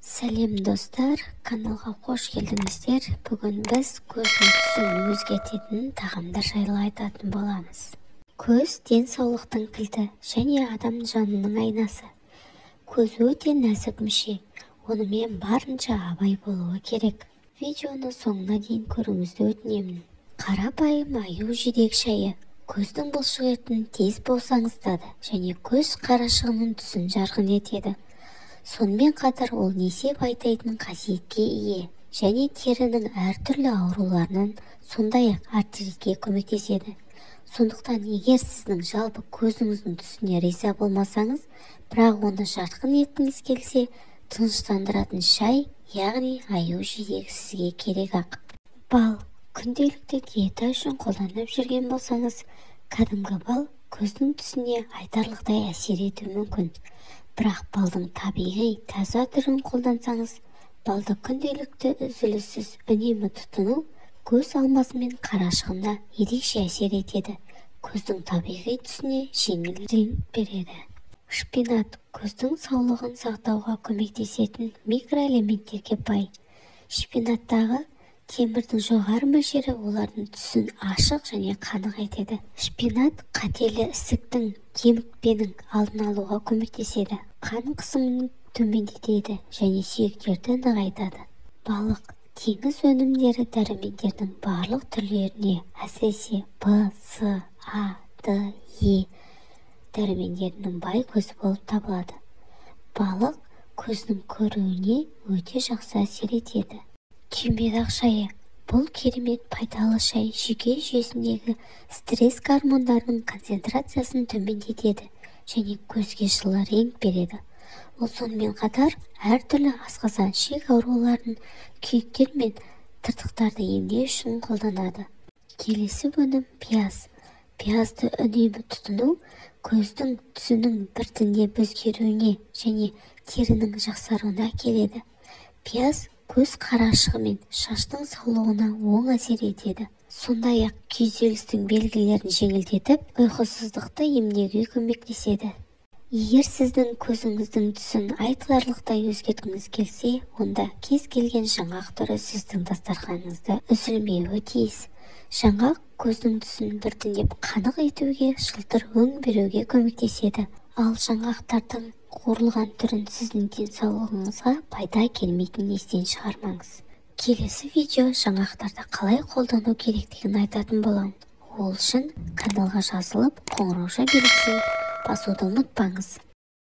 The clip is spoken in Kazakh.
Сәлем достар, каналға қош келдіңіздер. Бүгін біз көздің түсін өзгертетін тағамдар жайлы айтатын боламыз. Көз денсаулықтың кілті және адам жанының айнасы. Көз өте нәзік мүше, онымен барынша абай болуы керек. Видеоны соңына дейін көріңізді өтінемін. Қарапайым аю жидек шайы көздің бұлшық етін тез босаңызтады және көз қарашығының түсін жарқын етеді. Сонымен қатар ол несеп айтайтын қасиетке ие және терінің әртүрлі ауруларынан, сондай-ақ артритке көмектеседі. Сондықтан егер сіздің жалпы көзіңіздің түсіне риза болмасаңыз, бірақ оны жарқын еткіңіз келсе, тыныштандыратын шай, яғни аю жидегі сізге керек-ақ. Бал. Күнделікті диета үшін қолданып жүрген болсаңыз, кәдімгі бал көздің түсіне айтарлықтай әсер етуі мүмкін. Бірақ балдың табиғи таза түрін қолдансаңыз, балды күнделікті үзіліссіз үнемі тұтыну көз алмасы мен қарашығына ерекше әсер етеді. Көздің табиғи түсіне жеңіл реңк береді. Шпинат көздің саулығын сақтауға көмектесетін микроэлементтерге бай. Шпинаттағы темірдің жоғары мөлшері олардың түсін ашық және қанық етеді. Шпинат қатерлі ісіктің, кемікпенің алдын алуға көмектеседі. Қан қысымын төмендетеді және сүйектерді нығайтады. Балық. Теңіз өнімдері дәрумендердің барлық түрлеріне, әсіресе В, С, А, Д, Е дәрумендерінің бай көзі болып табылады. Балық көздің көруіне өте жақсы әсер етеді. Түймедақ шайы. Бұл керемет пайдалы шай жүйке жүйесіндегі стресс гормондарының концентрациясын төмендетеді және көзге жылы реңк береді. Ол сонымен қатар әртүрлі асқазан ішек ауруларын, күйіктер мен тыртықтарды емдеу үшін қолданады. Келесі өнім пияз. Пиязды үнемі тұтыну көздің түсінің біртіндеп өзгеруіне және терінің жақсаруына келеді. Пияз көз қарашығы мен шаштың саулығына оң әсер етеді. Сондай-ақ күйзелістің белгілерін жеңілдетіп, ұйқысыздықты емдеуге көмектеседі. Егер сіздің көзіңіздің түсін айтыларлықтай өзгерткіңіз келсе, онда кез келген жаңғақ түрі сіздің дастарханыңызда үзілмеуі тиіс. Жаңғақ көздің түсін біртіндеп қанық етуге, жылтыр өң беруге көмектеседі. Ал жаңғақтардың қуырылған түрін сіздің денсаулығыңызға пайда келмейтінін естен шығармаңыз. Келесі видео жаңғақтарды қалай қолдану керектігін айтатын боламын. Ол үшін каналға жазылып, қоңырау белгісін басуды ұмытпаңыз.